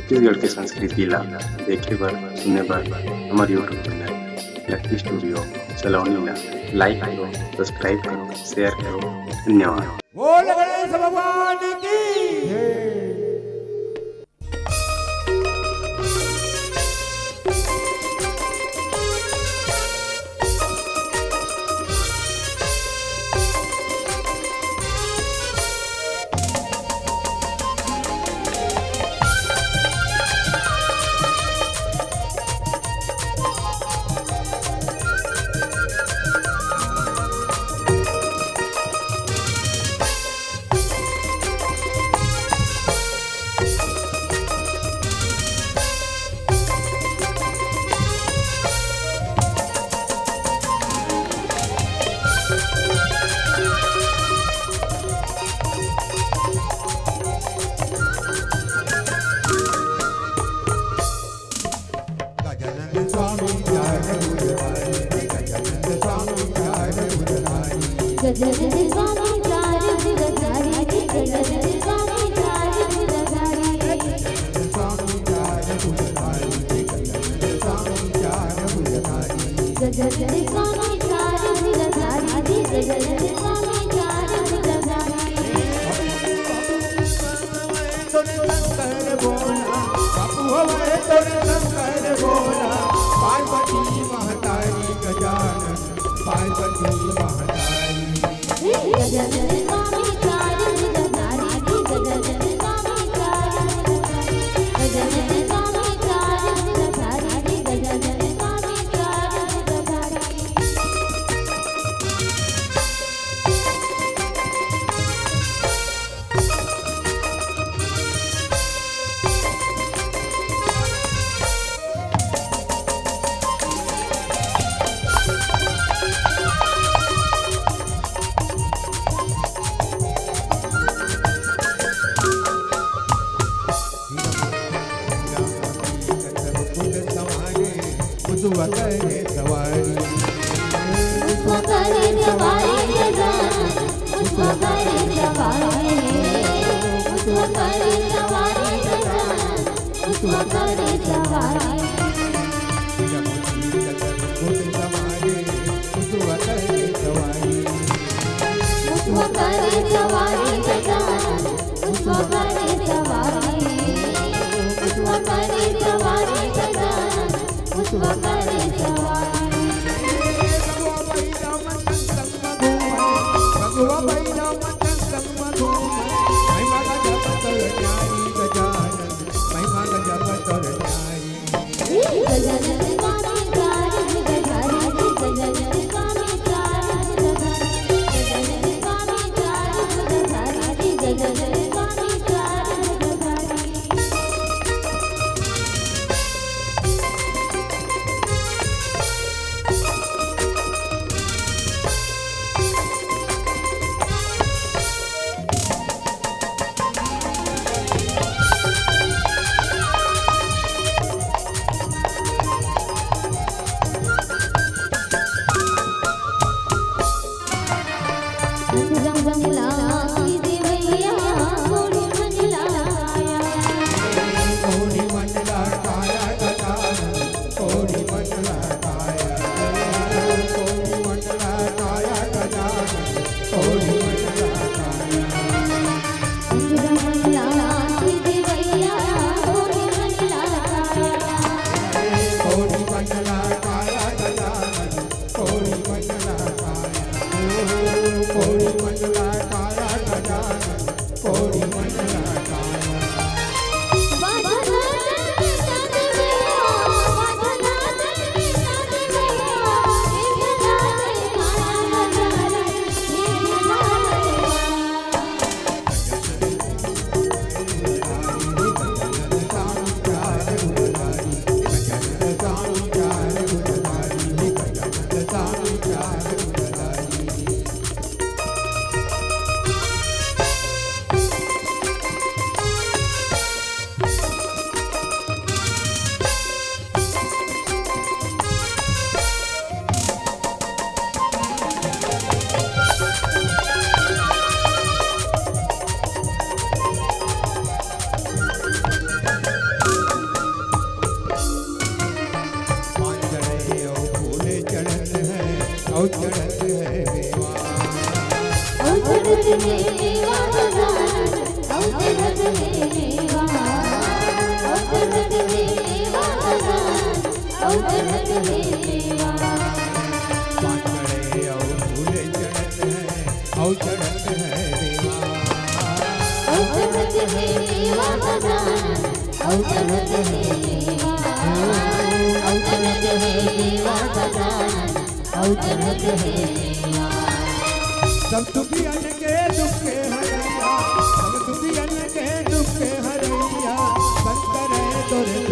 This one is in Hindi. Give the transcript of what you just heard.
छत्तीसगढ़ के संस्कृति ला देखे बर सुने बर हमार यूट्यूब चैनल लकी स्टूडियो सलोनी ला लाइक करो, सब्सक्राइब करो, शेयर करो। धन्यवाद। बोल गणेश भगवान की गजानन स्वामी चार भुजधारी गजानन स्वामी चार भुजधारी गजानन स्वामी चार भुजधारी गजानन स्वामी चार भुजधारी गजानन स्वामी चार भुजधारी शंकर बोला बापू हमारे शंकर बोला पार्वती महतारी गजानन पार्वती महतारी गजानन स्वामी चार भुजधारी गजानन स्वामी चार भुजधारी गजानन स्वामी चार भुजधारी गजानन स्वामी चार भुजधारी करे सवारी उसको करे सवारी गजानन उसको करे सवारी उसको करे सवारी गजानन उसको करे सवारी उसको करे सवारी गजानन उसको करे सवारी उसको करे सवारी गजानन उसको करे सवारी भगवा बैला मंडन संग घूम महिमा का जप तर न्यारी गजानन महिमा का जप तर न्यारी गजानन स्वामी चार भुजधारी गजानन स्वामी चार भुजधारी गजानन स्वामी चार भुजधारी गजानन स्वामी चार भुजधारी रंगला की देवैया गोरी मंडला आया कोड़ी मंडला काया गजानन कोड़ी मंडला काया कोड़ी मंडला काया गजानन कोड़ी मंडला काया रंगला की देवैया गोरी मंडला आया कोड़ी मंडला काया गजानन कोड़ी मंडला काया कोड़ी मंडला काया गजानन कोड़ी मंडला काया गजानन औचड़त है मेवा औचड़त है मेवा गजानन औचड़त है मेवा औचड़त है मेवा गजानन औचड़त है मेवा पांचड़े और फूले चढ़त है औचड़त है मेवा औचड़त है मेवा गजानन औचड़त है मेवा औचड़त है मेवा गजानन औचड़त है मेवा सब दुखियन के दुख के हरैया सब दुखियन के दुख के हरैया शंकर तोरे